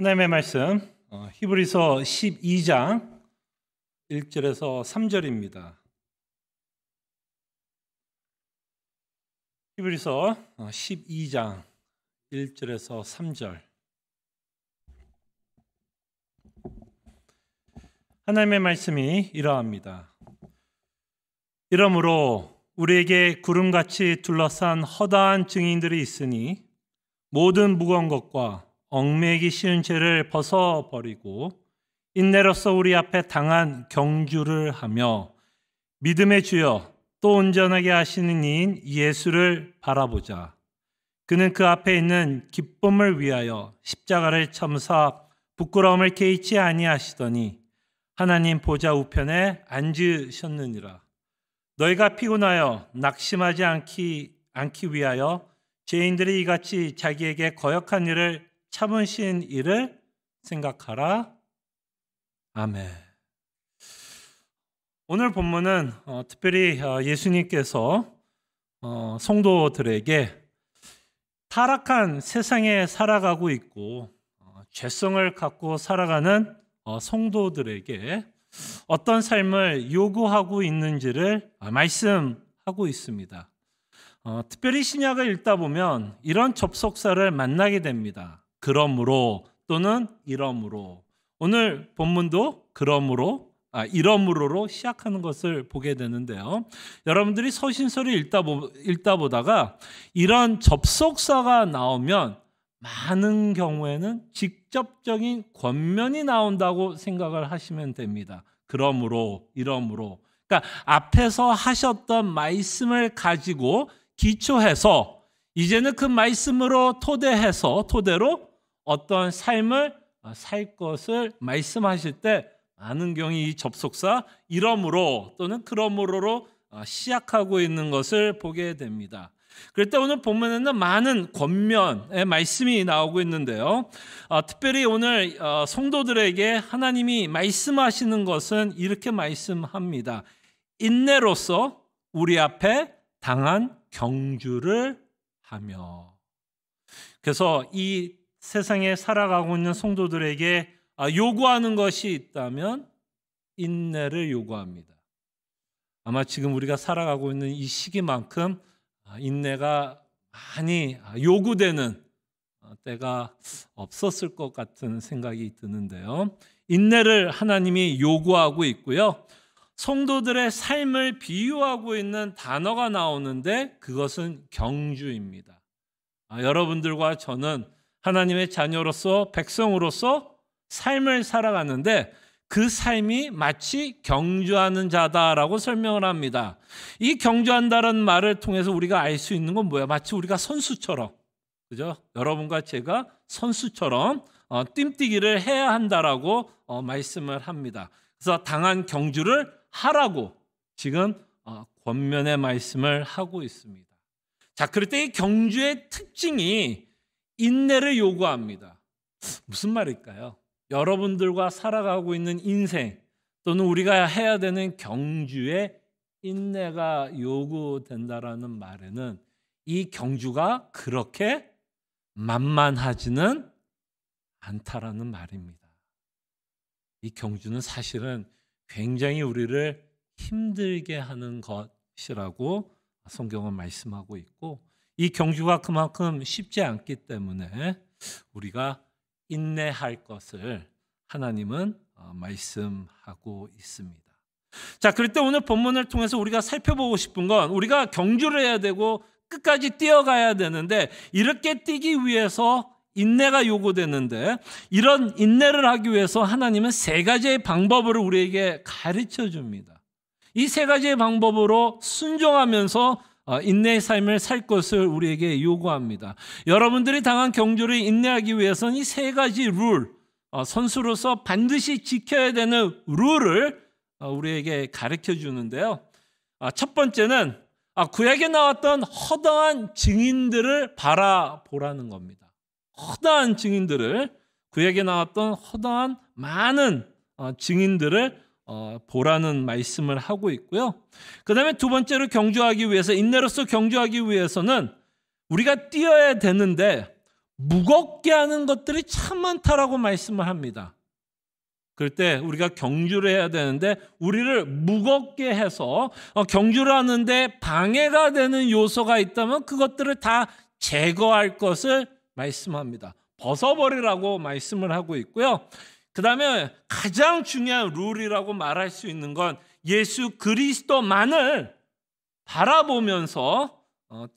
하나님의 말씀 히브리서 12장 1절에서 3절입니다. 히브리서 12장 1절에서 3절. 하나님의 말씀이 이러합니다. 이러므로 우리에게 구름같이 둘러싼 허다한 증인들이 있으니 모든 무거운 것과 얽매이기 쉬운 죄를 벗어버리고 인내로서 우리 앞에 당한 경주를 하며 믿음의 주여 또 온전하게 하시는 이인 예수를 바라보자. 그는 그 앞에 있는 기쁨을 위하여 십자가를 참사 부끄러움을 개의치 아니하시더니 하나님 보좌 우편에 앉으셨느니라. 너희가 피곤하여 낙심하지 않기 위하여 죄인들이 이같이 자기에게 거역한 일을 참으신 일을 생각하라. 아멘. 오늘 본문은 특별히 예수님께서 성도들에게 타락한 세상에 살아가고 있고 죄성을 갖고 살아가는 성도들에게 어떤 삶을 요구하고 있는지를 말씀하고 있습니다. 특별히 신약을 읽다 보면 이런 접속사를 만나게 됩니다. 그러므로 또는 이러므로. 오늘 본문도 이러므로로 시작하는 것을 보게 되는데요. 여러분들이 서신서를 읽다 보다가 이런 접속사가 나오면 많은 경우에는 직접적인 권면이 나온다고 생각을 하시면 됩니다. 그러므로, 이러므로. 그러니까 앞에서 하셨던 말씀을 가지고 기초해서 이제는 그 말씀으로 토대로 어떤 삶을 살 것을 말씀하실 때 많은 경우 이 접속사 이러므로 또는 그러므로로 시작하고 있는 것을 보게 됩니다. 그럴 때 오늘 본문에는 많은 권면의 말씀이 나오고 있는데요. 특별히 오늘 성도들에게 하나님이 말씀하시는 것은 이렇게 말씀합니다. 인내로서 우리 앞에 당한 경주를 하며. 그래서 이 세상에 살아가고 있는 성도들에게 요구하는 것이 있다면 인내를 요구합니다. 아마 지금 우리가 살아가고 있는 이 시기만큼 인내가 많이 요구되는 때가 없었을 것 같은 생각이 드는데요. 인내를 하나님이 요구하고 있고요. 성도들의 삶을 비유하고 있는 단어가 나오는데 그것은 경주입니다. 여러분들과 저는 하나님의 자녀로서 백성으로서 삶을 살아가는데 그 삶이 마치 경주하는 자다라고 설명을 합니다. 이 경주한다는 말을 통해서 우리가 알 수 있는 건 뭐야? 마치 우리가 선수처럼, 그죠? 여러분과 제가 선수처럼 뜀뛰기를 해야 한다라고 말씀을 합니다. 그래서 당한 경주를 하라고 지금 권면의 말씀을 하고 있습니다. 자, 그럴 때 이 경주의 특징이 인내를 요구합니다. 무슨 말일까요? 여러분들과 살아가고 있는 인생 또는 우리가 해야 되는 경주에 인내가 요구된다라는 말에는 이 경주가 그렇게 만만하지는 않다라는 말입니다. 이 경주는 사실은 굉장히 우리를 힘들게 하는 것이라고 성경은 말씀하고 있고 이 경주가 그만큼 쉽지 않기 때문에 우리가 인내할 것을 하나님은 말씀하고 있습니다. 자, 그럴 때 오늘 본문을 통해서 우리가 살펴보고 싶은 건 우리가 경주를 해야 되고 끝까지 뛰어가야 되는데 이렇게 뛰기 위해서 인내가 요구되는데 이런 인내를 하기 위해서 하나님은 세 가지의 방법을 우리에게 가르쳐 줍니다. 이 세 가지의 방법으로 순종하면서 인내의 삶을 살 것을 우리에게 요구합니다. 여러분들이 당한 경주를 인내하기 위해서는 이 세 가지 룰, 선수로서 반드시 지켜야 되는 룰을 우리에게 가르쳐 주는데요. 첫 번째는 구약에 나왔던 허다한 증인들을 바라보라는 겁니다. 허다한 증인들을, 구약에 나왔던 허다한 많은 증인들을 보라는 말씀을 하고 있고요. 그 다음에 두 번째로 경주하기 위해서, 인내로서 경주하기 위해서는 우리가 뛰어야 되는데 무겁게 하는 것들이 참 많다라고 말씀을 합니다. 그럴 때 우리가 경주를 해야 되는데 우리를 무겁게 해서 경주를 하는데 방해가 되는 요소가 있다면 그것들을 다 제거할 것을 말씀합니다. 벗어버리라고 말씀을 하고 있고요. 그 다음에 가장 중요한 룰이라고 말할 수 있는 건 예수 그리스도만을 바라보면서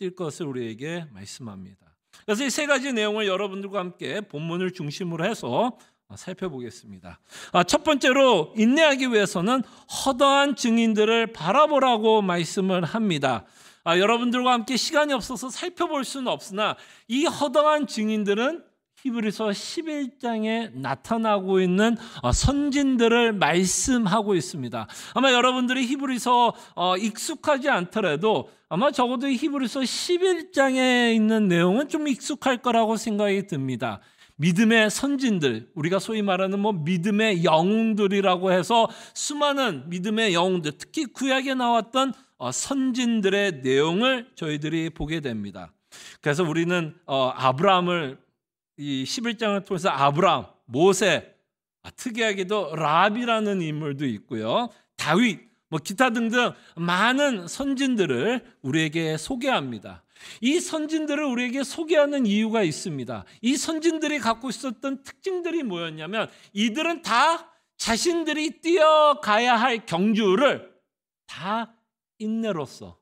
뛸 것을 우리에게 말씀합니다. 그래서 이 세 가지 내용을 여러분들과 함께 본문을 중심으로 해서 살펴보겠습니다. 첫 번째로 인내하기 위해서는 허다한 증인들을 바라보라고 말씀을 합니다. 여러분들과 함께 시간이 없어서 살펴볼 수는 없으나 이 허다한 증인들은 히브리서 11장에 나타나고 있는 선진들을 말씀하고 있습니다. 아마 여러분들이 히브리서 익숙하지 않더라도 아마 적어도 히브리서 11장에 있는 내용은 좀 익숙할 거라고 생각이 듭니다. 믿음의 선진들, 우리가 소위 말하는 믿음의 영웅들이라고 해서 수많은 믿음의 영웅들, 특히 구약에 나왔던 선진들의 내용을 저희들이 보게 됩니다. 그래서 우리는 아브라함을 이 11장을 통해서 아브라함, 모세, 특이하게도 라합이라는 인물도 있고요. 다윗, 기타 등등 많은 선진들을 우리에게 소개합니다. 이 선진들을 우리에게 소개하는 이유가 있습니다. 이 선진들이 갖고 있었던 특징들이 뭐였냐면 이들은 다 자신들이 뛰어가야 할 경주를 다 인내로서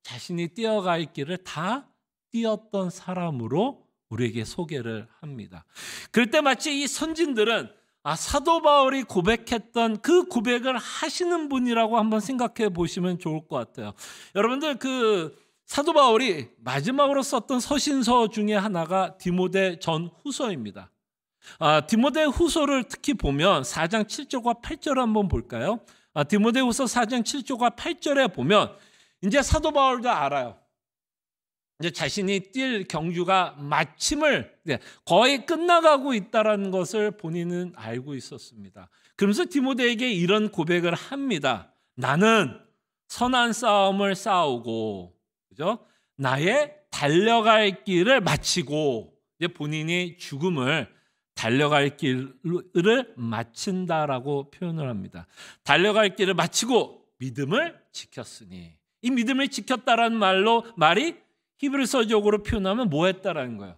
자신이 뛰어갈 길을 다 뛰었던 사람으로 우리에게 소개를 합니다. 그럴 때 마치 이 선진들은 사도 바울이 고백했던 그 고백을 하시는 분이라고 한번 생각해 보시면 좋을 것 같아요. 여러분들 그 사도 바울이 마지막으로 썼던 서신서 중에 하나가 디모데 전후서입니다. 디모데 후서를 특히 보면 4장 7절과 8절 한번 볼까요? 디모데 후서 4장 7절과 8절에 보면 이제 사도 바울도 알아요. 이제 자신이 뛸 경주가 마침을 거의 끝나가고 있다는 것을 본인은 알고 있었습니다. 그러면서 디모데에게 이런 고백을 합니다. 나는 선한 싸움을 싸우고, 그죠? 나의 달려갈 길을 마치고, 이제 본인이 죽음을 달려갈 길을 마친다라고 표현을 합니다. 달려갈 길을 마치고 믿음을 지켰으니, 이 믿음을 지켰다라는 말이 히브리서적으로 표현하면 뭐 했다라는 거예요?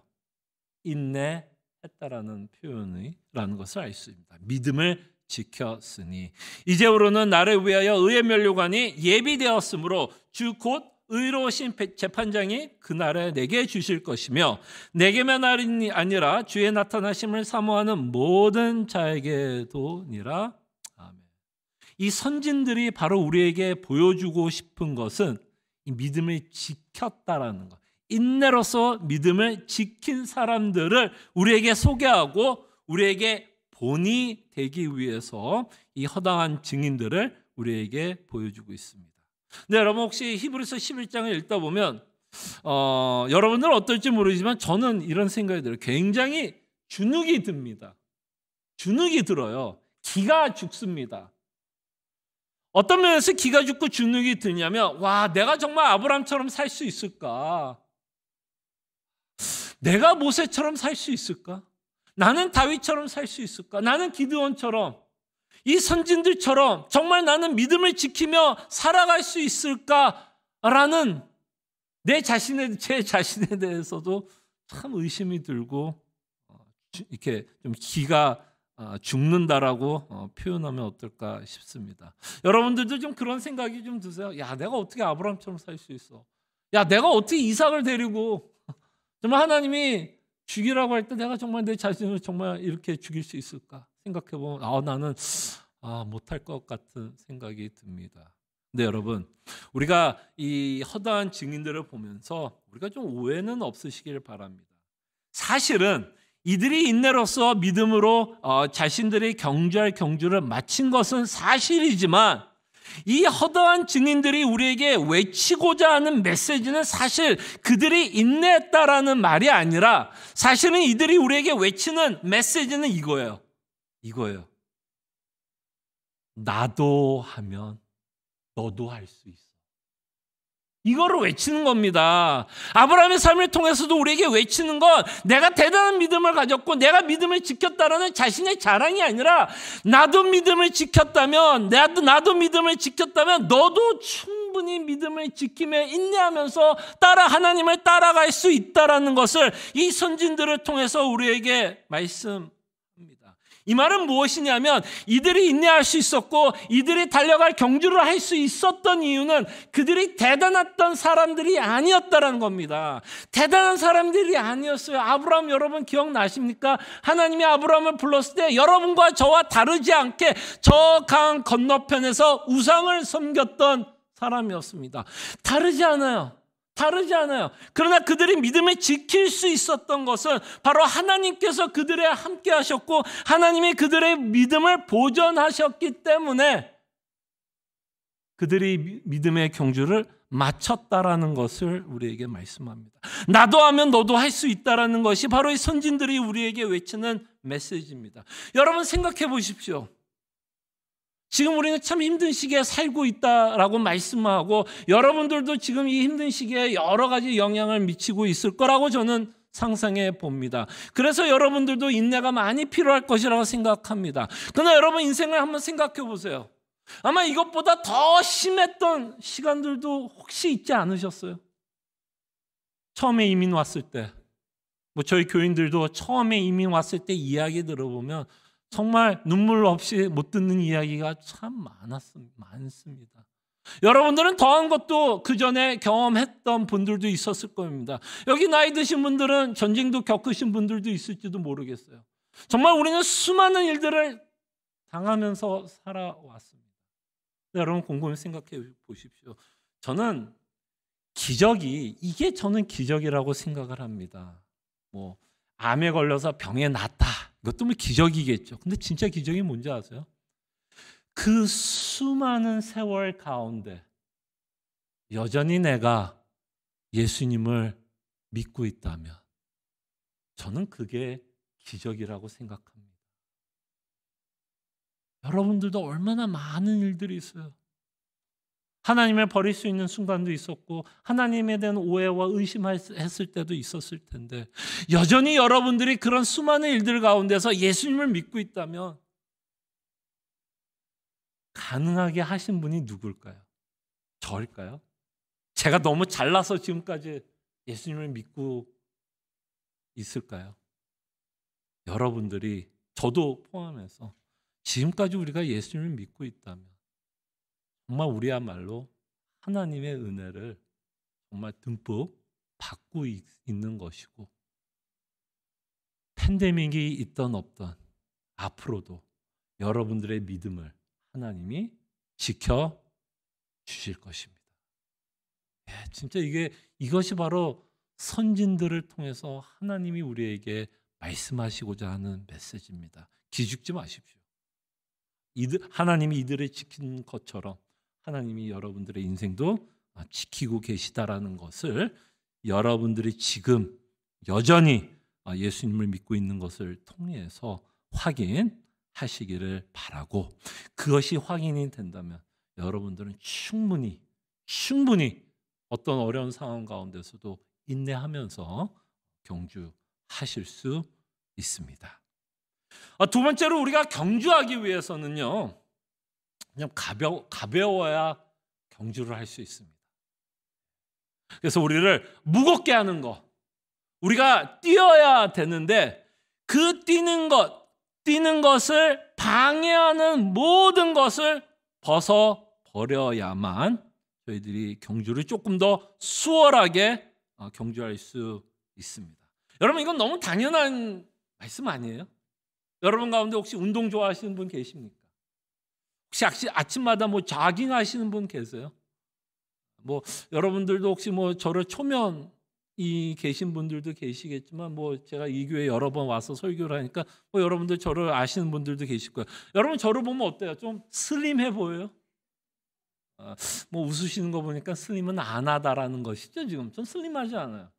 인내했다라는 표현이라는 것을 알 수 있습니다. 믿음을 지켰으니 이제부로는 나를 위하여 의의 면류관이 예비되었으므로 주 곧 의로우신 재판장이 그날에 내게 주실 것이며 내게만 아니라 주의 나타나심을 사모하는 모든 자에게도니라. 아멘. 이 선진들이 바로 우리에게 보여주고 싶은 것은 이 믿음을 지켰다라는 것, 인내로서 믿음을 지킨 사람들을 우리에게 소개하고 우리에게 본이 되기 위해서 이 허다한 증인들을 우리에게 보여주고 있습니다. 네, 여러분 혹시 히브리서 11장을 읽다 보면 여러분들은 어떨지 모르지만 저는 이런 생각이 들어요. 굉장히 주눅이 듭니다. 주눅이 들어요. 기가 죽습니다. 어떤 면에서 기가 죽고 주눅이 드냐면 내가 정말 아브라함처럼 살 수 있을까? 내가 모세처럼 살 수 있을까? 나는 다윗처럼 살 수 있을까? 나는 기드온처럼 이 선진들처럼 정말 나는 믿음을 지키며 살아갈 수 있을까라는 제 자신에 대해서도 참 의심이 들고 이렇게 좀 기가 죽는다라고 표현하면 어떨까 싶습니다. 여러분들도 좀 그런 생각이 좀 드세요? 내가 어떻게 아브라함처럼 살 수 있어? 내가 어떻게 이삭을 데리고 정말 하나님이 죽이라고 할 때 내가 정말 내 자신을 정말 이렇게 죽일 수 있을까? 생각해보면 나는 못할 것 같은 생각이 듭니다. 근데 여러분, 우리가 이 허다한 증인들을 보면서 우리가 좀 오해는 없으시길 바랍니다. 사실은 이들이 인내로서 믿음으로 자신들이 경주할 경주를 마친 것은 사실이지만 이 허다한 증인들이 우리에게 외치고자 하는 메시지는 사실 그들이 인내했다라는 말이 아니라 사실은 이들이 우리에게 외치는 메시지는 이거예요. 나도 하면 너도 할 수 있어. 이거를 외치는 겁니다. 아브라함의 삶을 통해서도 우리에게 외치는 건 내가 대단한 믿음을 가졌고 내가 믿음을 지켰다라는 자신의 자랑이 아니라 나도 믿음을 지켰다면 나도 믿음을 지켰다면 너도 충분히 믿음을 지키며 인내하면서 하나님을 따라갈 수 있다라는 것을 이 선진들을 통해서 우리에게 말씀합니다. 이 말은 무엇이냐면 이들이 인내할 수 있었고 이들이 달려갈 경주를 할 수 있었던 이유는 그들이 대단했던 사람들이 아니었다라는 겁니다. 대단한 사람들이 아니었어요. 아브라함 여러분 기억나십니까? 하나님이 아브라함을 불렀을 때 여러분과 저와 다르지 않게 저 강 건너편에서 우상을 섬겼던 사람이었습니다. 다르지 않아요. 그러나 그들이 믿음을 지킬 수 있었던 것은 바로 하나님께서 그들에 함께 하셨고 하나님이 그들의 믿음을 보존하셨기 때문에 그들이 믿음의 경주를 마쳤다라는 것을 우리에게 말씀합니다. 나도 하면 너도 할 수 있다라는 것이 바로 이 선진들이 우리에게 외치는 메시지입니다. 여러분 생각해 보십시오. 지금 우리는 참 힘든 시기에 살고 있다라고 말씀하고 여러분들도 지금 이 힘든 시기에 여러 가지 영향을 미치고 있을 거라고 저는 상상해 봅니다. 그래서 여러분들도 인내가 많이 필요할 것이라고 생각합니다. 그러나 여러분 인생을 한번 생각해 보세요. 아마 이것보다 더 심했던 시간들도 혹시 있지 않으셨어요? 처음에 이민 왔을 때, 저희 교인들도 처음에 이민 왔을 때 이야기 들어보면 정말 눈물 없이 못 듣는 이야기가 참 많습니다. 여러분들은 더한 것도 그 전에 경험했던 분들도 있었을 겁니다. 여기 나이 드신 분들은 전쟁도 겪으신 분들도 있을지도 모르겠어요. 정말 우리는 수많은 일들을 당하면서 살아왔습니다. 여러분 곰곰이 생각해 보십시오. 저는 저는 기적이라고 생각을 합니다. 암에 걸려서 병에 낫다. 이것도 기적이겠죠. 근데 진짜 기적이 뭔지 아세요? 그 수많은 세월 가운데 여전히 내가 예수님을 믿고 있다면 저는 그게 기적이라고 생각합니다. 여러분들도 얼마나 많은 일들이 있어요. 하나님을 버릴 수 있는 순간도 있었고 하나님에 대한 오해와 의심했을 때도 있었을 텐데 여전히 여러분들이 그런 수많은 일들 가운데서 예수님을 믿고 있다면 가능하게 하신 분이 누굴까요? 저일까요? 제가 너무 잘나서 지금까지 예수님을 믿고 있을까요? 여러분들이 저도 포함해서 지금까지 우리가 예수님을 믿고 있다면 정말 우리야말로 하나님의 은혜를 정말 듬뿍 받고 있는 것이고 팬데믹이 있던 없던 앞으로도 여러분들의 믿음을 하나님이 지켜주실 것입니다. 진짜 이것이 바로 선진들을 통해서 하나님이 우리에게 말씀하시고자 하는 메시지입니다. 기죽지 마십시오. 하나님이 이들을 지킨 것처럼 하나님이 여러분들의 인생도 지키고 계시다라는 것을 여러분들이 지금 여전히 예수님을 믿고 있는 것을 통해서 확인하시기를 바라고 그것이 확인이 된다면 여러분들은 충분히 어떤 어려운 상황 가운데서도 인내하면서 경주하실 수 있습니다. 두 번째로 우리가 경주하기 위해서는요. 그냥 가벼워야 경주를 할 수 있습니다. 그래서 우리를 무겁게 하는 것, 우리가 뛰어야 되는데 그 뛰는 것을 방해하는 모든 것을 벗어버려야만 저희들이 경주를 조금 더 수월하게 경주할 수 있습니다. 여러분 이건 너무 당연한 말씀 아니에요? 여러분 가운데 혹시 운동 좋아하시는 분 계십니까? 혹시 아침마다 자깅 하시는 분 계세요? 여러분들도 혹시 저를 초면이 계신 분들도 계시겠지만 제가 이 교회 여러 번 와서 설교를 하니까 여러분들 저를 아시는 분들도 계실 거예요. 여러분 저를 보면 어때요? 좀 슬림해 보여요? 웃으시는 거 보니까 슬림은 안 하다라는 것이죠. 지금 전 슬림하지 않아요.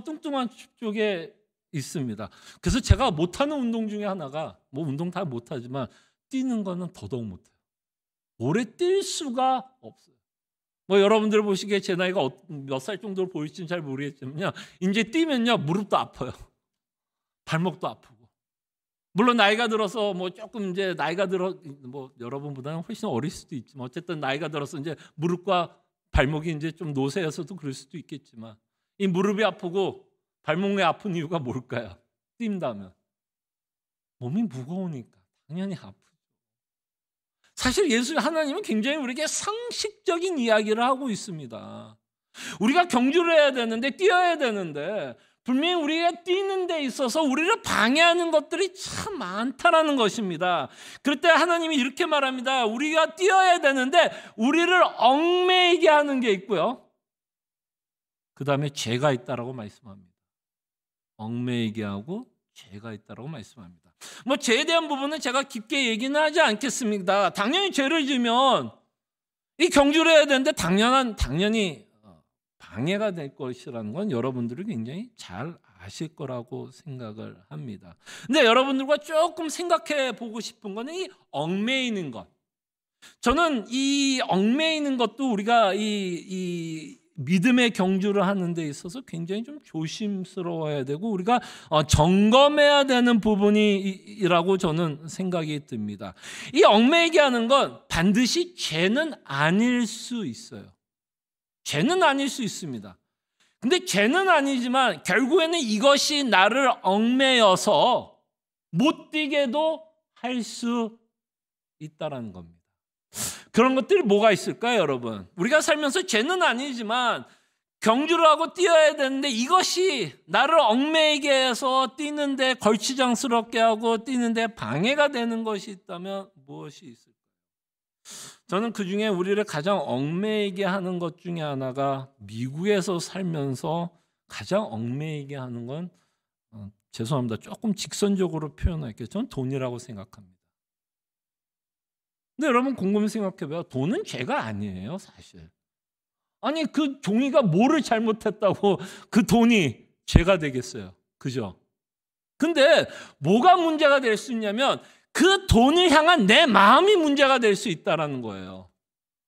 뚱뚱한 쪽에 있습니다. 그래서 제가 못하는 운동 중에 하나가 운동 다 못하지만 뛰는 거는 더더욱 못해요. 오래 뛸 수가 없어요. 뭐 여러분들 보시기에 제 나이가 몇 살 정도로 보일지는 잘 모르겠지만요, 이제 뛰면요 무릎도 아파요. 발목도 아프고. 물론 나이가 들어서 뭐 조금 이제 나이가 들어 뭐 여러분보다는 훨씬 어릴 수도 있지만 어쨌든 나이가 들어서 이제 무릎과 발목이 이제 좀 노쇠해서도 그럴 수도 있겠지만 이 무릎이 아프고 발목이 아픈 이유가 뭘까요? 뛴다면 몸이 무거우니까 당연히 아프죠. 사실 예수 하나님은 굉장히 우리에게 상식적인 이야기를 하고 있습니다. 우리가 경주를 해야 되는데 뛰어야 되는데 분명히 우리가 뛰는 데 있어서 우리를 방해하는 것들이 참 많다라는 것입니다. 그럴 때 하나님이 이렇게 말합니다. 우리가 뛰어야 되는데 우리를 얽매이게 하는 게 있고요. 그 다음에 죄가 있다라고 말씀합니다. 얽매이게 하고 죄가 있다라고 말씀합니다. 뭐 죄에 대한 부분은 제가 깊게 얘기는 하지 않겠습니다. 당연히 죄를 지으면 이 경주를 해야 되는데 당연히 방해가 될 것이라는 건 여러분들이 굉장히 잘 아실 거라고 생각을 합니다. 근데 여러분들과 조금 생각해 보고 싶은 거는 이 얽매이는 것. 저는 이 얽매이는 것도 우리가 이 믿음의 경주를 하는 데 있어서 굉장히 좀 조심스러워야 되고 우리가 점검해야 되는 부분이라고 저는 생각이 듭니다. 이 얽매이게 하는 건 반드시 죄는 아닐 수 있어요. 죄는 아닐 수 있습니다. 근데 죄는 아니지만 결국에는 이것이 나를 얽매여서 못 뛰게도 할 수 있다라는 겁니다. 그런 것들이 뭐가 있을까요, 여러분? 우리가 살면서 죄는 아니지만 경주를 하고 뛰어야 되는데 이것이 나를 얽매이게 해서 뛰는데 걸치장스럽게 하고 뛰는데 방해가 되는 것이 있다면 무엇이 있을까요? 저는 그중에 우리를 가장 얽매이게 하는 것 중에 하나가 미국에서 살면서 가장 얽매이게 하는 건 죄송합니다. 조금 직선적으로 표현할게요. 저는 돈이라고 생각합니다. 근데 여러분 곰곰이 생각해봐요. 돈은 죄가 아니에요, 사실. 아니 그 종이가 뭐를 잘못했다고 그 돈이 죄가 되겠어요. 그죠? 근데 뭐가 문제가 될 수 있냐면 그 돈을 향한 내 마음이 문제가 될 수 있다는 거예요.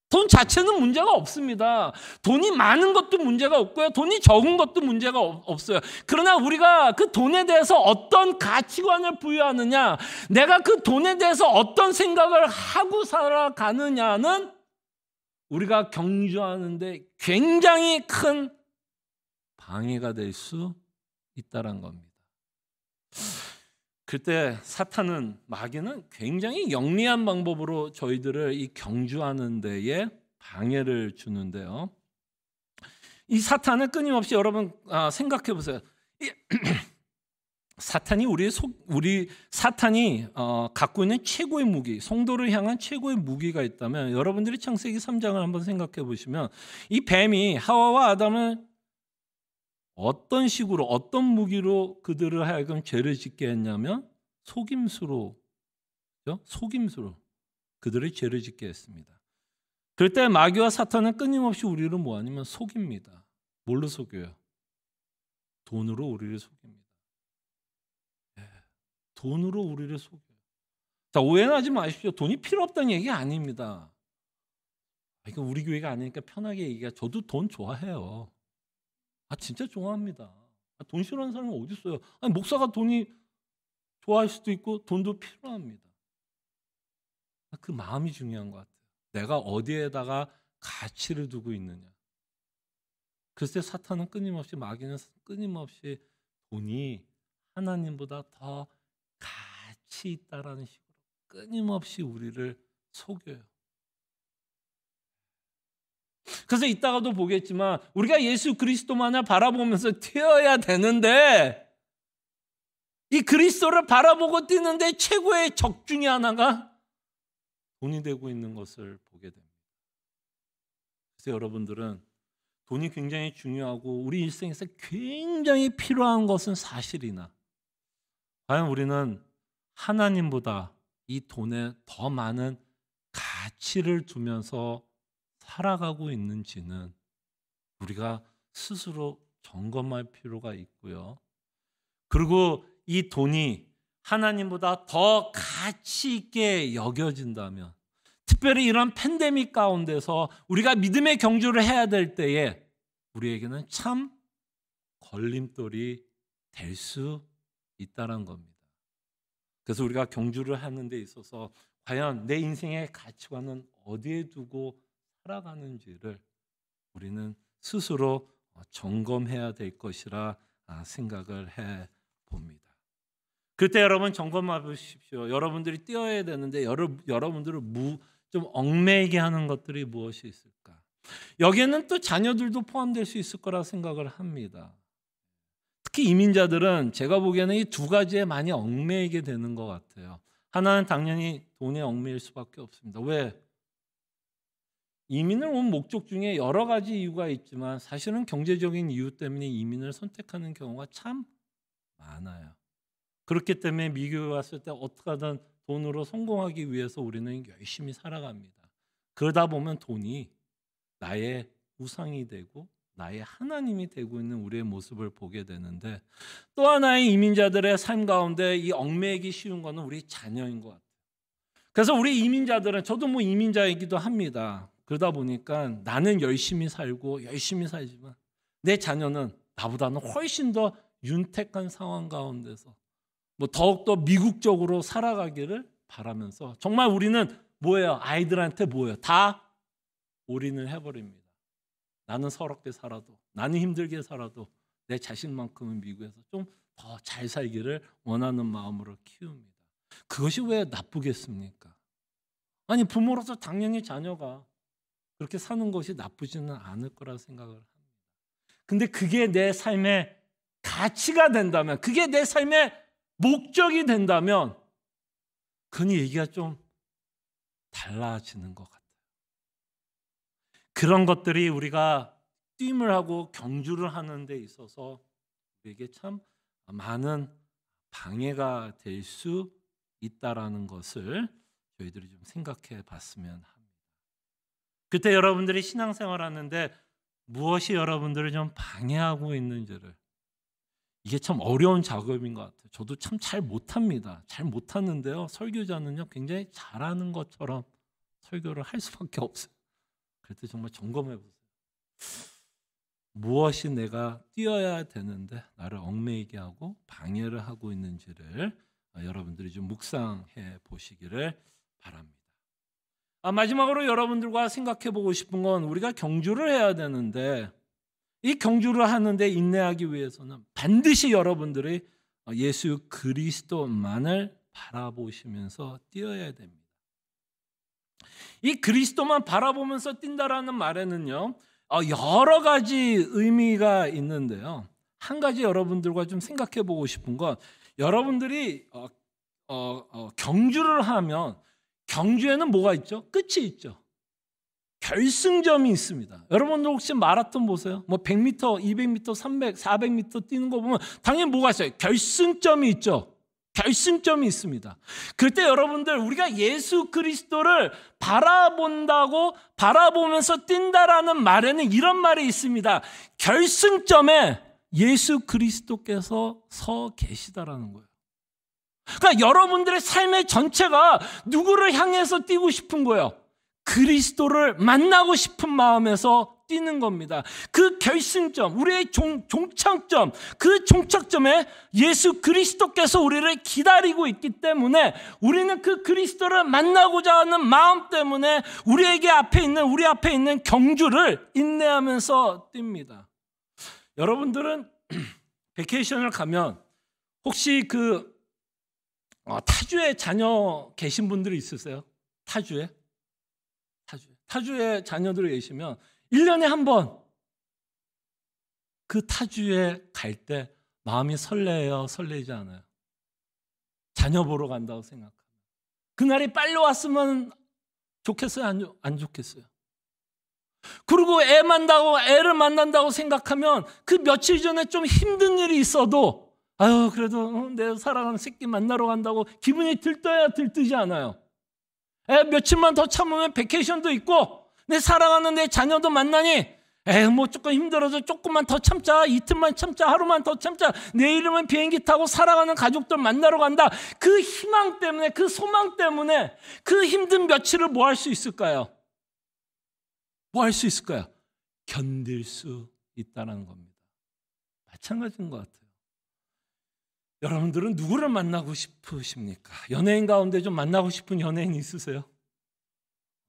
돈 자체는 문제가 없습니다. 돈이 많은 것도 문제가 없고요. 돈이 적은 것도 문제가 없어요. 그러나 우리가 그 돈에 대해서 어떤 가치관을 부여하느냐, 내가 그 돈에 대해서 어떤 생각을 하고 살아가느냐는 우리가 경주하는데 굉장히 큰 방해가 될 수 있다는 겁니다. 그때 사탄은, 마귀는 굉장히 영리한 방법으로 저희들을 이 경주하는 데에 방해를 주는데요. 이 사탄은 끊임없이 여러분 생각해 보세요. 사탄이 사탄이 갖고 있는 최고의 무기, 성도를 향한 최고의 무기가 있다면 여러분들이 창세기 3장을 한번 생각해 보시면 이 뱀이 하와와 아담을 어떤 식으로 어떤 무기로 그들을 하여금 죄를 짓게 했냐면 속임수로 그들을 죄를 짓게 했습니다. 그럴 때 마귀와 사탄은 끊임없이 우리를 뭐하냐면 속입니다. 뭘로 속여요? 돈으로 우리를 속입니다. 돈으로 우리를 속여요. 자, 오해는 하지 마십시오. 돈이 필요 없다는 얘기 아닙니다. 이거 우리 교회가 아니니까 편하게 얘기해. 저도 돈 좋아해요. 진짜 좋아합니다. 돈 싫어하는 사람이 어디 있어요? 목사가 돈이 좋아할 수도 있고 돈도 필요합니다. 그 마음이 중요한 것 같아요. 내가 어디에다가 가치를 두고 있느냐. 그래서 사탄은 끊임없이, 마귀는 끊임없이 돈이 하나님보다 더 가치 있다라는 식으로 끊임없이 우리를 속여요. 그래서 이따가도 보겠지만 우리가 예수 그리스도만을 바라보면서 뛰어야 되는데 이 그리스도를 바라보고 뛰는데 최고의 적 중에 하나가 돈이 되고 있는 것을 보게 됩니다. 그래서 여러분들은 돈이 굉장히 중요하고 우리 일생에서 굉장히 필요한 것은 사실이나 과연 우리는 하나님보다 이 돈에 더 많은 가치를 두면서 살아가고 있는지는 우리가 스스로 점검할 필요가 있고요. 그리고 이 돈이 하나님보다 더 가치 있게 여겨진다면, 특별히 이런 팬데믹 가운데서 우리가 믿음의 경주를 해야 될 때에 우리에게는 참 걸림돌이 될 수 있다는 겁니다. 그래서 우리가 경주를 하는 데 있어서 과연 내 인생의 가치관은 어디에 두고 살아가는지를 우리는 스스로 점검해야 될 것이라 생각을 해봅니다. 그때 여러분 점검해 보십시오. 여러분들이 뛰어야 되는데 여러분들을 좀 얽매이게 하는 것들이 무엇이 있을까? 여기에는 또 자녀들도 포함될 수 있을 거라 생각을 합니다. 특히 이민자들은 제가 보기에는 이 두 가지에 많이 얽매이게 되는 것 같아요. 하나는 당연히 돈에 얽매일 수밖에 없습니다. 왜? 이민을 온 목적 중에 여러 가지 이유가 있지만 사실은 경제적인 이유 때문에 이민을 선택하는 경우가 참 많아요. 그렇기 때문에 미국에 왔을 때 어떻게 하든 돈으로 성공하기 위해서 우리는 열심히 살아갑니다. 그러다 보면 돈이 나의 우상이 되고 나의 하나님이 되고 있는 우리의 모습을 보게 되는데, 또 하나의 이민자들의 삶 가운데 이 얽매이기 쉬운 거는 우리 자녀인 것 같아요. 그래서 우리 이민자들은, 저도 뭐 이민자이기도 합니다. 그러다 보니까 나는 열심히 살고 열심히 살지만 내 자녀는 나보다는 훨씬 더 윤택한 상황 가운데서 뭐 더욱더 미국적으로 살아가기를 바라면서 정말 우리는 뭐예요? 아이들한테 뭐예요? 다 올인을 해버립니다. 나는 서럽게 살아도, 나는 힘들게 살아도 내 자식만큼은 미국에서 좀 더 잘 살기를 원하는 마음으로 키웁니다. 그것이 왜 나쁘겠습니까? 아니, 부모로서 당연히 자녀가 그렇게 사는 것이 나쁘지는 않을 거라 생각을 합니다. 근데 그게 내 삶의 가치가 된다면, 그게 내 삶의 목적이 된다면 그건 얘기가 좀 달라지는 것 같아요. 그런 것들이 우리가 띠임을 하고 경주를 하는 데 있어서 우리에게 참 많은 방해가 될 수 있다라는 것을 저희들이 좀 생각해 봤으면 합니다. 그때 여러분들이 신앙생활 하는데 무엇이 여러분들을 좀 방해하고 있는지를, 이게 참 어려운 작업인 것 같아요. 저도 참 잘 못합니다. 잘 못하는데요, 설교자는요 굉장히 잘하는 것처럼 설교를 할 수밖에 없어요. 그럴 때 정말 점검해 보세요. 무엇이 내가 뛰어야 되는데 나를 얽매이게 하고 방해를 하고 있는지를 여러분들이 좀 묵상해 보시기를 바랍니다. 마지막으로 여러분들과 생각해 보고 싶은 건, 우리가 경주를 해야 되는데 이 경주를 하는데 인내하기 위해서는 반드시 여러분들이 예수 그리스도만을 바라보시면서 뛰어야 됩니다. 이 그리스도만 바라보면서 뛴다라는 말에는요 여러 가지 의미가 있는데요, 한 가지 여러분들과 좀 생각해 보고 싶은 건, 여러분들이 경주를 하면 경주에는 뭐가 있죠? 끝이 있죠. 결승점이 있습니다. 여러분들 혹시 마라톤 보세요? 뭐 100m, 200m, 300, 400m 뛰는 거 보면 당연히 뭐가 있어요? 결승점이 있죠. 결승점이 있습니다. 그때 여러분들, 우리가 예수 그리스도를 바라보면서 뛴다라는 말에는 이런 말이 있습니다. 결승점에 예수 그리스도께서 서 계시다라는 거예요. 그러니까 여러분들의 삶의 전체가 누구를 향해서 뛰고 싶은 거예요? 그리스도를 만나고 싶은 마음에서 뛰는 겁니다. 그 결승점, 우리의 종착점, 그 종착점에 예수 그리스도께서 우리를 기다리고 있기 때문에 우리는 그 그리스도를 만나고자 하는 마음 때문에 우리 앞에 있는 경주를 인내하면서 뜁니다. 여러분들은 베케이션을 가면 혹시 타주에 자녀 계신 분들이 있으세요? 타주에 자녀들이 계시면 1년에 한 번 그 타주에 갈 때 마음이 설레요, 설레지 않아요? 자녀 보러 간다고 생각하면 그날이 빨리 왔으면 좋겠어요, 안 좋겠어요? 그리고 애를 만난다고 생각하면 그 며칠 전에 좀 힘든 일이 있어도 그래도 내 사랑하는 새끼 만나러 간다고 기분이 들떠야 들뜨지 않아요? 며칠만 더 참으면 베케이션도 있고 내 사랑하는 내 자녀도 만나니 뭐 조금 힘들어서 조금만 더 참자, 이틀만 참자, 하루만 더 참자, 내일이면 비행기 타고 살아가는 가족들 만나러 간다. 그 희망 때문에, 그 소망 때문에 그 힘든 며칠을 뭐 할 수 있을까요? 뭐 할 수 있을까요? 견딜 수 있다는 겁니다. 마찬가지인 것 같아요. 여러분들은 누구를 만나고 싶으십니까? 연예인 가운데 좀 만나고 싶은 연예인 있으세요?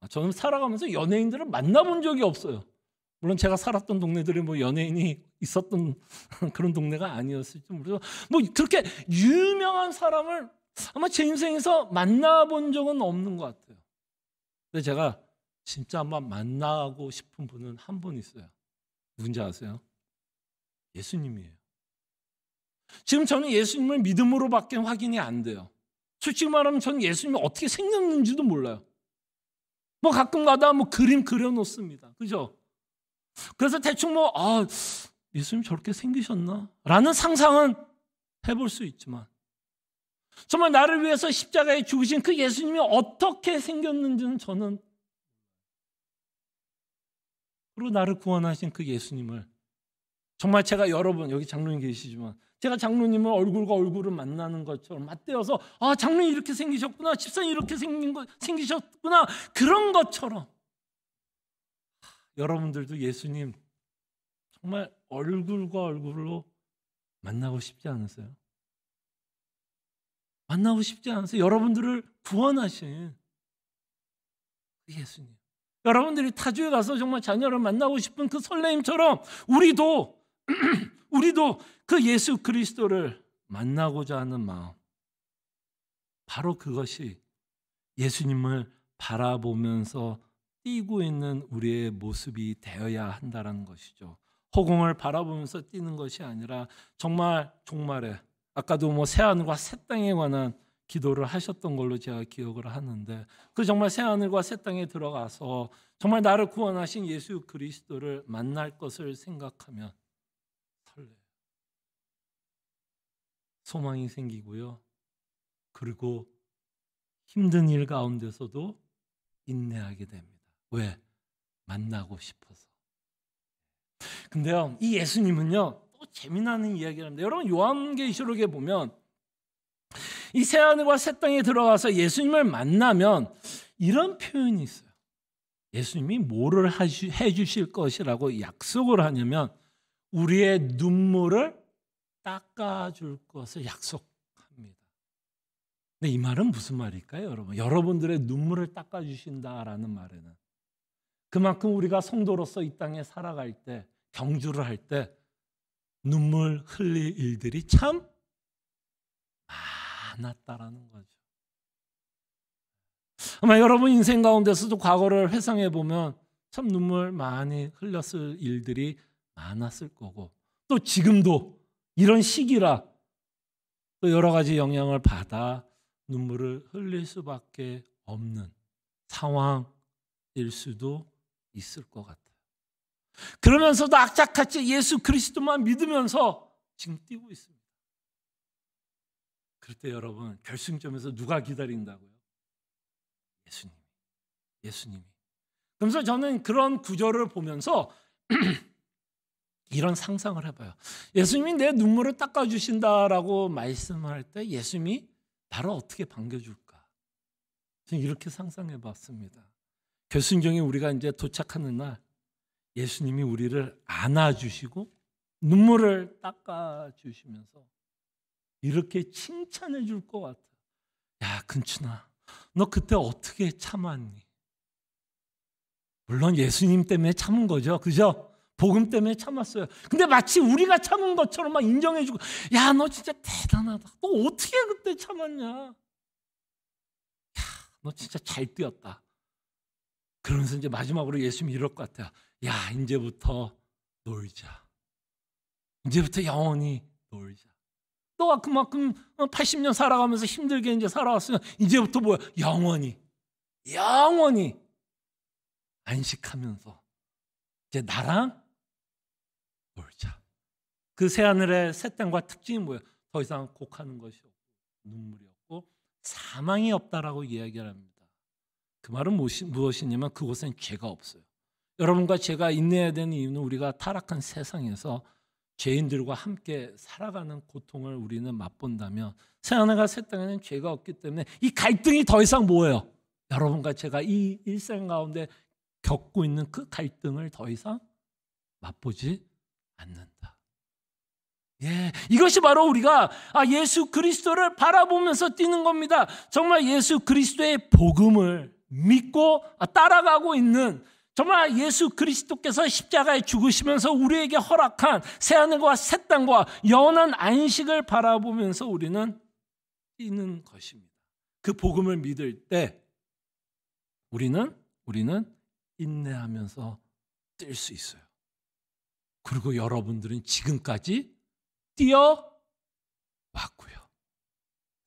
저는 살아가면서 연예인들을 만나본 적이 없어요. 물론 제가 살았던 동네들이 뭐 연예인이 있었던 그런 동네가 아니었을지 모르죠. 뭐 그렇게 유명한 사람을 아마 제 인생에서 만나본 적은 없는 것 같아요. 근데 제가 진짜 한번 만나고 싶은 분은 한 분 있어요. 누군지 아세요? 예수님이에요. 지금 저는 예수님을 믿음으로밖에 확인이 안 돼요. 솔직히 말하면 저는 예수님이 어떻게 생겼는지도 몰라요. 뭐 가끔 가다 뭐 그림 그려놓습니다. 그죠? 그래서 대충 예수님 저렇게 생기셨나? 라는 상상은 해볼 수 있지만 정말 나를 위해서 십자가에 죽으신 그 예수님이 어떻게 생겼는지는 저는, 그리고 나를 구원하신 그 예수님을 정말 제가 여러분, 여기 장로님 계시지만 제가 장로님을 얼굴과 얼굴을 만나는 것처럼 맞대어서 장로님 이렇게 생기셨구나, 집사님 이렇게 생기셨구나, 그런 것처럼 여러분들도 예수님 정말 얼굴과 얼굴로 만나고 싶지 않으세요? 만나고 싶지 않으세요? 여러분들을 구원하신 그 예수님, 여러분들이 타주에 가서 정말 자녀를 만나고 싶은 그 설레임처럼 우리도 그 예수 그리스도를 만나고자 하는 마음, 바로 그것이 예수님을 바라보면서 뛰고 있는 우리의 모습이 되어야 한다는 것이죠. 허공을 바라보면서 뛰는 것이 아니라 정말에 아까도 뭐 새하늘과 새 땅에 관한 기도를 하셨던 걸로 제가 기억을 하는데, 그 정말 새하늘과 새 땅에 들어가서 정말 나를 구원하신 예수 그리스도를 만날 것을 생각하면 설레요. 소망이 생기고요. 그리고 힘든 일 가운데서도 인내하게 됩니다. 왜? 만나고 싶어서. 근데요, 이 예수님은요, 또 재미나는 이야기를 합니다. 여러분, 요한계시록에 보면 이 새하늘과 새 땅에 들어가서 예수님을 만나면 이런 표현이 있어요. 예수님이 뭐를 해주실 것이라고 약속을 하냐면 우리의 눈물을 닦아줄 것을 약속합니다. 근데 이 말은 무슨 말일까요, 여러분? 여러분들의 눈물을 닦아주신다라는 말에는 그만큼 우리가 성도로서 이 땅에 살아갈 때, 경주를 할 때 눈물 흘릴 일들이 참 많았다라는 거죠. 아마 여러분 인생 가운데서도 과거를 회상해 보면 참 눈물 많이 흘렸을 일들이 많았을 거고, 또 지금도 이런 시기라 또 여러 가지 영향을 받아 눈물을 흘릴 수밖에 없는 상황일 수도 있을 것 같아요. 그러면서도 악착같이 예수 그리스도만 믿으면서 지금 뛰고 있습니다. 그럴 때 여러분, 결승점에서 누가 기다린다고요? 예수님이. 그래서 저는 그런 구절을 보면서 이런 상상을 해봐요. 예수님이 내 눈물을 닦아주신다라고 말씀할 때 예수님이 나를 어떻게 반겨줄까? 저는 이렇게 상상해봤습니다. 결승점에 우리가 이제 도착하는 날 예수님이 우리를 안아주시고 눈물을 닦아주시면서 이렇게 칭찬해 줄 것 같아요. 야, 근춘아, 너 그때 어떻게 참았니? 물론 예수님 때문에 참은 거죠. 그죠? 복음 때문에 참았어요. 근데 마치 우리가 참은 것처럼 막 인정해 주고, 야, 너 진짜 대단하다. 너 어떻게 그때 참았냐? 야, 너 진짜 잘 뛰었다. 그러면서 이제 마지막으로 예수님이 이럴 것 같아요. 야, 이제부터 놀자. 이제부터 영원히 놀자. 너가 그만큼 80년 살아가면서 힘들게 이제 살아왔으면 이제부터 뭐야? 영원히 안식하면서 이제 나랑 놀자. 그 새하늘의 새 땅과 특징이 뭐예요? 더 이상 곡하는 것이 없고 눈물이 없고 사망이 없다라고 이야기를 합니다. 그 말은 무엇이냐면 그곳엔 죄가 없어요. 여러분과 제가 인내해야 되는 이유는 우리가 타락한 세상에서 죄인들과 함께 살아가는 고통을 우리는 맛본다면 새하늘과 새 땅에는 죄가 없기 때문에 이 갈등이 더 이상 뭐예요? 여러분과 제가 이 일생 가운데 겪고 있는 그 갈등을 더 이상 맛보지 않는다. 이것이 바로 우리가 예수 그리스도를 바라보면서 뛰는 겁니다. 정말 예수 그리스도의 복음을 믿고 따라가고 있는, 정말 예수 그리스도께서 십자가에 죽으시면서 우리에게 허락한 새하늘과 새 땅과 영원한 안식을 바라보면서 우리는 뛰는 것입니다. 그 복음을 믿을 때 우리는 인내하면서 뛸 수 있어요. 그리고 여러분들은 지금까지 뛰어왔고요.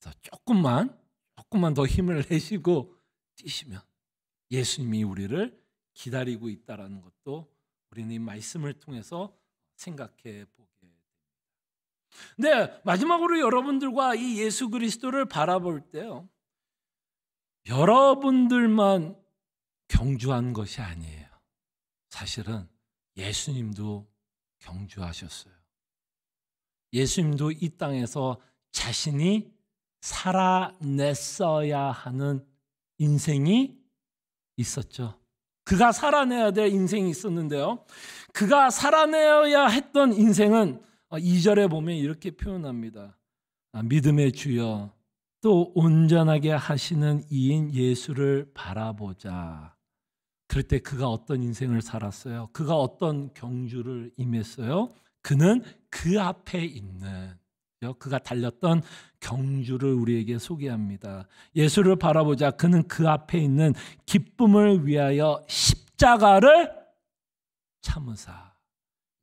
그래서 조금만 더 힘을 내시고 뛰시면 예수님이 우리를 기다리고 있다라는 것도 우리는 이 말씀을 통해서 생각해 보게 됩니다. 근데 마지막으로 여러분들과 이 예수 그리스도를 바라볼 때요, 여러분들만 경주한 것이 아니에요. 사실은 예수님도 경주하셨어요. 예수님도 이 땅에서 자신이 살아냈어야 하는 인생이 있었죠. 그가 살아내야 될 인생이 있었는데요, 그가 살아내어야 했던 인생은 2절에 보면 이렇게 표현합니다. 믿음의 주여 또 온전하게 하시는 이인 예수를 바라보자. 그럴 때 그가 어떤 인생을 살았어요? 그가 어떤 경주를 임했어요? 그는 그 앞에 있는, 그가 달렸던 경주를 우리에게 소개합니다. 예수를 바라보자. 그는 그 앞에 있는 기쁨을 위하여 십자가를 참으사.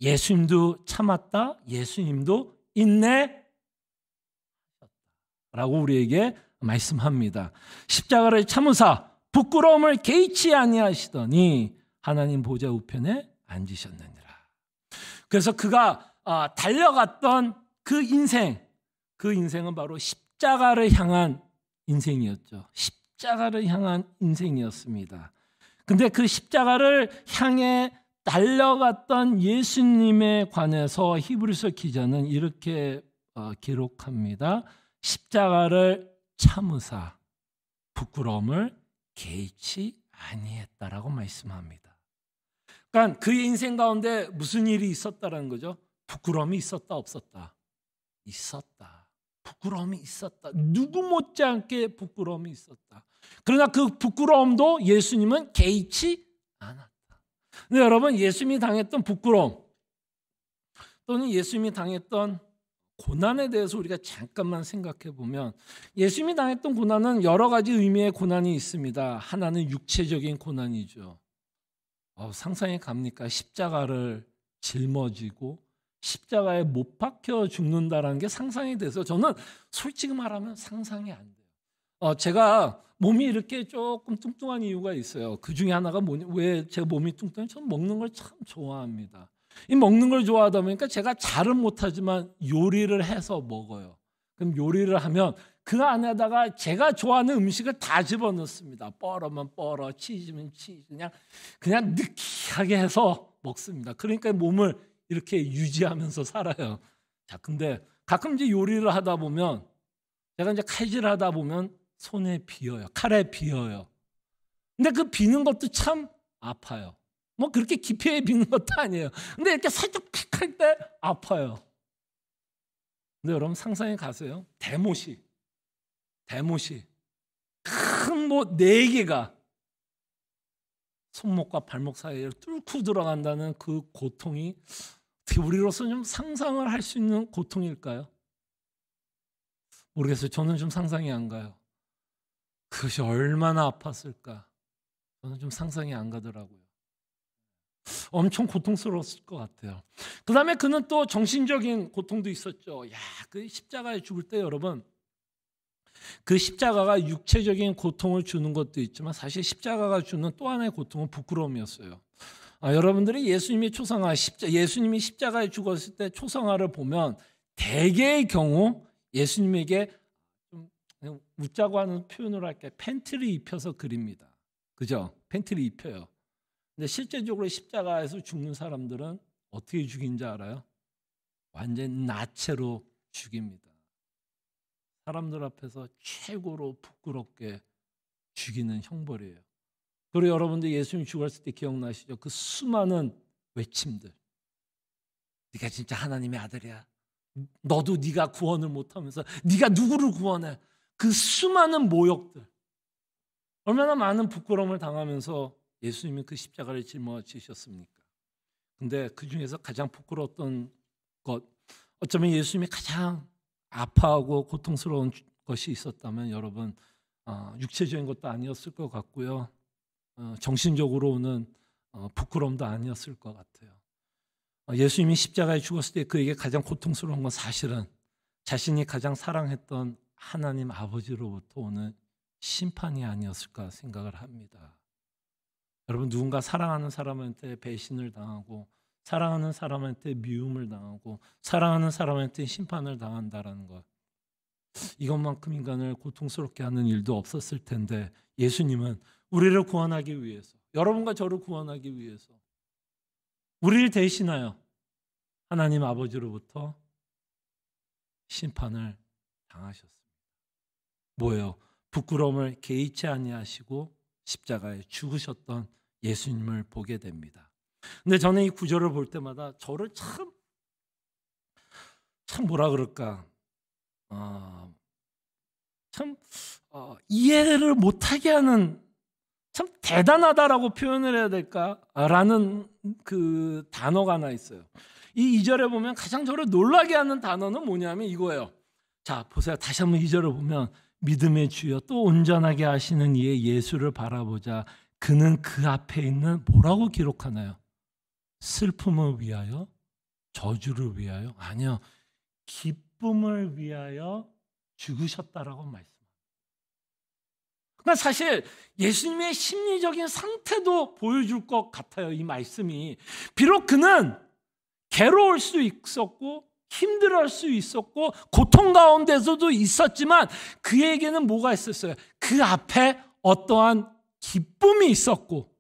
예수님도 참았다. 예수님도 인내하셨다. 라고 우리에게 말씀합니다. 십자가를 참으사 부끄러움을 개의치 아니하시더니 하나님 보좌 우편에 앉으셨느니라. 그래서 그가 달려갔던 그 인생은 바로 십자가를 향한 인생이었죠. 십자가를 향한 인생이었습니다. 근데 그 십자가를 향해 달려갔던 예수님에 관해서 히브리서 기자는 이렇게 기록합니다. 십자가를 참으사 부끄러움을 개의치 아니했다라고 말씀합니다. 그러니까 그의 인생 가운데 무슨 일이 있었다라는 거죠? 부끄러움이 있었다 없었다? 있었다. 부끄러움이 있었다. 누구 못지않게 부끄러움이 있었다. 그러나 그 부끄러움도 예수님은 개의치 않았다. 근데 여러분, 예수님이 당했던 부끄러움 또는 예수님이 당했던 고난에 대해서 우리가 잠깐만 생각해 보면, 예수님이 당했던 고난은 여러 가지 의미의 고난이 있습니다. 하나는 육체적인 고난이죠. 상상이 갑니까? 십자가를 짊어지고 십자가에 못 박혀 죽는다라는 게 상상이 돼서 저는 솔직히 말하면 상상이 안 돼요. 제가 몸이 이렇게 조금 뚱뚱한 이유가 있어요. 그 중에 하나가 왜 제 몸이 뚱뚱해? 저는 먹는 걸 참 좋아합니다. 이 먹는 걸 좋아하다 보니까 제가 잘은 못하지만 요리를 해서 먹어요. 그럼 요리를 하면 그 안에다가 제가 좋아하는 음식을 다 집어넣습니다. 뻐러면 뻐러, 치즈면 치즈, 그냥 느끼하게 해서 먹습니다. 그러니까 몸을 이렇게 유지하면서 살아요. 자, 근데 가끔 이제 요리를 하다 보면, 제가 이제 칼질을 하다 보면 손에 비어요. 칼에 비어요. 근데 그 비는 것도 참 아파요. 뭐 그렇게 깊이 비는 것도 아니에요. 근데 이렇게 살짝 픽 할 때 아파요. 근데 여러분 상상해 가세요. 대못이 큰 뭐 4개가 손목과 발목 사이에 뚫고 들어간다는 그 고통이 어떻게 우리로서 좀 상상을 할 수 있는 고통일까요? 모르겠어요. 저는 좀 상상이 안 가요. 그것이 얼마나 아팠을까? 저는 좀 상상이 안 가더라고요. 엄청 고통스러웠을 것 같아요. 그 다음에 그는 또 정신적인 고통도 있었죠. 그 십자가에 죽을 때 여러분, 그 십자가가 육체적인 고통을 주는 것도 있지만 사실 십자가가 주는 또 하나의 고통은 부끄러움이었어요. 여러분들이 예수님이 예수님이 십자가에 죽었을 때 초상화를 보면 대개의 경우 예수님에게 좀 웃자고 하는 표현으로 할게요. 팬티를 입혀서 그립니다. 그죠? 팬티를 입혀요. 근데 실제적으로 십자가에서 죽는 사람들은 어떻게 죽인지 알아요? 완전 나체로 죽입니다. 사람들 앞에서 최고로 부끄럽게 죽이는 형벌이에요. 그리고 여러분들 예수님 죽었을 때 기억나시죠? 그 수많은 외침들. 네가 진짜 하나님의 아들이야. 너도 네가 구원을 못하면서 네가 누구를 구원해? 그 수많은 모욕들. 얼마나 많은 부끄러움을 당하면서 예수님이 그 십자가를 짊어지셨습니까? 근데 그 중에서 가장 부끄러웠던 것, 어쩌면 예수님이 가장 아파하고 고통스러운 것이 있었다면 여러분 육체적인 것도 아니었을 것 같고요. 정신적으로는 부끄러움도 아니었을 것 같아요. 예수님이 십자가에 죽었을 때 그에게 가장 고통스러운 건 사실은 자신이 가장 사랑했던 하나님 아버지로부터 오는 심판이 아니었을까 생각을 합니다. 여러분, 누군가 사랑하는 사람한테 배신을 당하고 사랑하는 사람한테 미움을 당하고 사랑하는 사람한테 심판을 당한다라는 것, 이것만큼 인간을 고통스럽게 하는 일도 없었을 텐데 예수님은 우리를 구원하기 위해서, 여러분과 저를 구원하기 위해서 우리를 대신하여 하나님 아버지로부터 심판을 당하셨습니다. 뭐예요? 부끄러움을 개의치 아니하시고 십자가에 죽으셨던 예수님을 보게 됩니다. 근데 저는 이 구절을 볼 때마다 저를 참 뭐라 그럴까, 이해를 못하게 하는, 참 대단하다라고 표현을 해야 될까라는 그 단어가 하나 있어요. 이 2절에 보면 가장 저를 놀라게 하는 단어는 뭐냐면 이거예요. 자, 보세요. 다시 한번 2절을 보면 믿음의 주여 또 온전하게 하시는 이의 예수를 바라보자. 그는 그 앞에 있는 뭐라고 기록하나요? 슬픔을 위하여? 저주를 위하여? 아니요. 기쁨을 위하여 죽으셨다라고 말씀합니다. 그러니까 사실 예수님의 심리적인 상태도 보여줄 것 같아요. 이 말씀이. 비록 그는 괴로울 수 있었고 힘들어할 수 있었고 고통 가운데서도 있었지만 그에게는 뭐가 있었어요? 그 앞에 어떠한 기쁨이 있었고,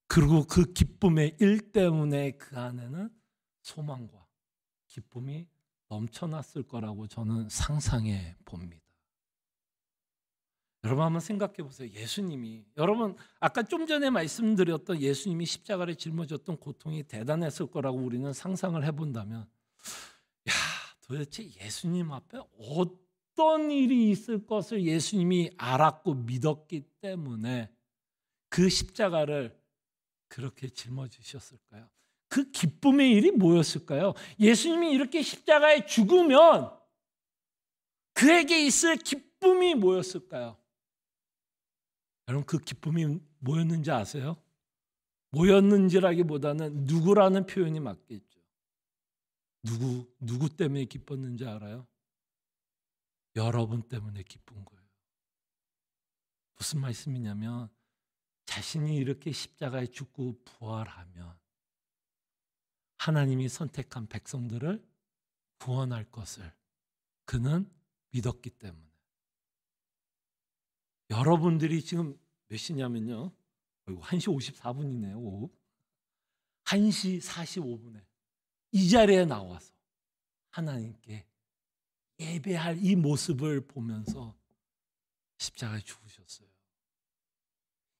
그리고 그 기쁨의 일 때문에 그 안에는 소망과 기쁨이 넘쳐났을 거라고 저는 상상해 봅니다. 여러분 한번 생각해 보세요. 예수님이, 여러분 아까 좀 전에 말씀드렸던 예수님이 십자가를 짊어졌던 고통이 대단했을 거라고 우리는 상상을 해본다면, 야, 도대체 예수님 앞에 어떤 일이 있을 것을 예수님이 알았고 믿었기 때문에 그 십자가를 그렇게 짊어지셨을까요? 그 기쁨의 일이 뭐였을까요? 예수님이 이렇게 십자가에 죽으면 그에게 있을 기쁨이 뭐였을까요? 여러분, 그 기쁨이 뭐였는지 아세요? 뭐였는지라기보다는 누구라는 표현이 맞겠죠. 누구 때문에 기뻤는지 알아요? 여러분 때문에 기쁜 거예요. 무슨 말씀이냐면 자신이 이렇게 십자가에 죽고 부활하면 하나님이 선택한 백성들을 구원할 것을 그는 믿었기 때문에. 여러분들이 지금 몇 시냐면요, 1시 54분이네요. 오후 1시 45분에 이 자리에 나와서 하나님께 예배할 이 모습을 보면서 십자가에 죽으셨어요.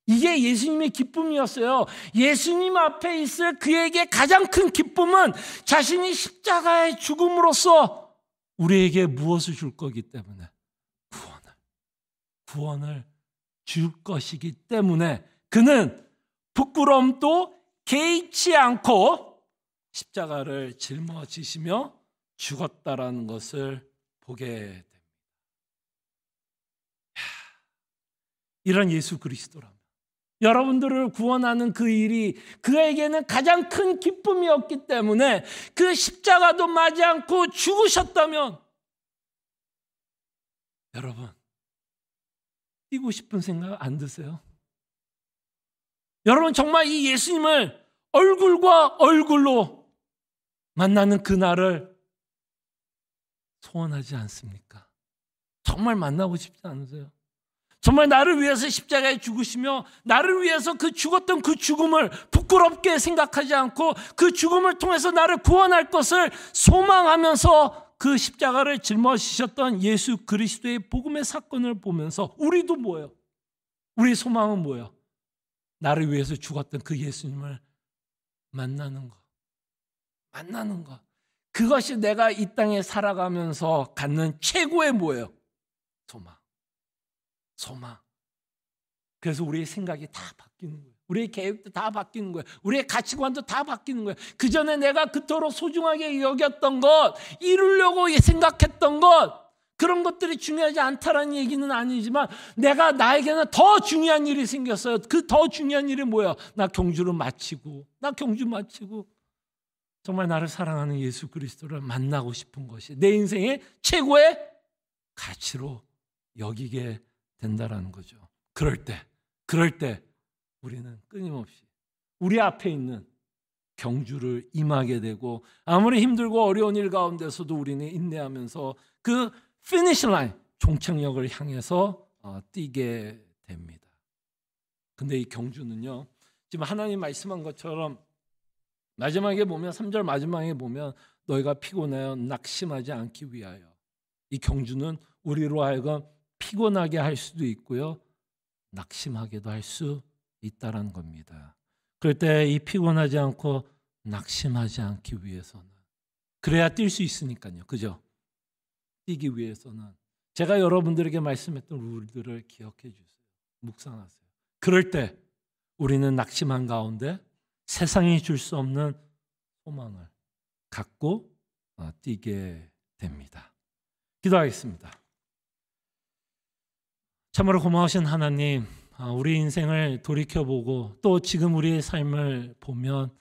이게 예수님의 기쁨이었어요. 예수님 앞에 있을 그에게 가장 큰 기쁨은 자신이 십자가에 죽음으로써 우리에게 무엇을 줄 거기 때문에, 구원을 줄 것이기 때문에 그는 부끄러움도 개의치 않고 십자가를 짊어지시며 죽었다라는 것을 보게 됩니다. 이런 예수 그리스도라면 여러분들을 구원하는 그 일이 그에게는 가장 큰 기쁨이었기 때문에 그 십자가도 맞지 않고 죽으셨다면 여러분 뛰고 싶은 생각 안 드세요? 여러분 정말 이 예수님을 얼굴과 얼굴로 만나는 그날을 소원하지 않습니까? 정말 만나고 싶지 않으세요? 정말 나를 위해서 십자가에 죽으시며 나를 위해서 그 죽었던 그 죽음을 부끄럽게 생각하지 않고 그 죽음을 통해서 나를 구원할 것을 소망하면서 그 십자가를 짊어지셨던 예수 그리스도의 복음의 사건을 보면서 우리도 뭐예요? 우리의 소망은 뭐예요? 나를 위해서 죽었던 그 예수님을 만나는 것. 만나는 것. 그것이 내가 이 땅에 살아가면서 갖는 최고의 뭐예요? 소망. 그래서 우리의 생각이 다 바뀌는 거예요. 우리의 계획도 다 바뀌는 거예요. 우리의 가치관도 다 바뀌는 거예요. 그 전에 내가 그토록 소중하게 여겼던 것, 이루려고 생각했던 것, 그런 것들이 중요하지 않다라는 얘기는 아니지만 나에게는 더 중요한 일이 생겼어요. 그 더 중요한 일이 뭐예요? 나 경주 마치고 정말 나를 사랑하는 예수 그리스도를 만나고 싶은 것이 내 인생의 최고의 가치로 여기게 된다라는 거죠. 그럴 때 우리는 끊임없이 우리 앞에 있는 경주를 임하게 되고 아무리 힘들고 어려운 일 가운데서도 우리는 인내하면서 그 피니시 라인, 종착역을 향해서 뛰게 됩니다. 근데 이 경주는요, 지금 하나님 말씀한 것처럼 마지막에 보면 3절 마지막에 보면 너희가 피곤하여 낙심하지 않기 위하여, 이 경주는 우리로 하여금 피곤하게 할 수도 있고요, 낙심하게도 할 수 있다는 겁니다. 그럴 때 이 피곤하지 않고 낙심하지 않기 위해서는, 그래야 뛸 수 있으니까요. 그죠? 뛰기 위해서는 제가 여러분들에게 말씀했던 룰들을 기억해 주세요. 묵상하세요. 그럴 때 우리는 낙심한 가운데 세상이 줄 수 없는 소망을 갖고 뛰게 됩니다. 기도하겠습니다. 참으로 고마우신 하나님, 우리 인생을 돌이켜보고 또 지금 우리의 삶을 보면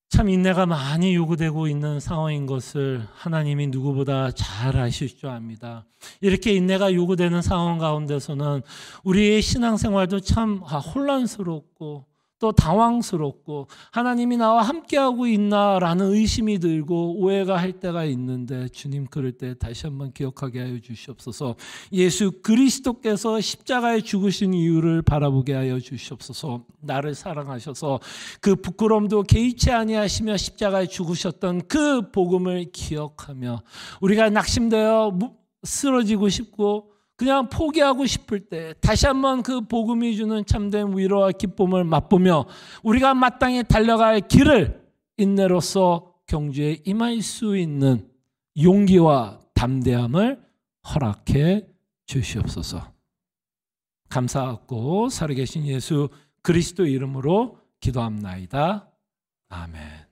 참 인내가 많이 요구되고 있는 상황인 것을 하나님이 누구보다 잘 아실 줄 압니다. 이렇게 인내가 요구되는 상황 가운데서는 우리의 신앙생활도 참 혼란스럽고 또 당황스럽고 하나님이 나와 함께하고 있나라는 의심이 들고 오해가 할 때가 있는데, 주님 그럴 때 다시 한번 기억하게 하여 주시옵소서. 예수 그리스도께서 십자가에 죽으신 이유를 바라보게 하여 주시옵소서. 나를 사랑하셔서 그 부끄러움도 개의치 아니하시며 십자가에 죽으셨던 그 복음을 기억하며 우리가 낙심되어 쓰러지고 싶고 그냥 포기하고 싶을 때 다시 한번 그 복음이 주는 참된 위로와 기쁨을 맛보며 우리가 마땅히 달려갈 길을 인내로서 경주에 임할 수 있는 용기와 담대함을 허락해 주시옵소서. 감사하고 살아계신 예수 그리스도 이름으로 기도합나이다. 아멘.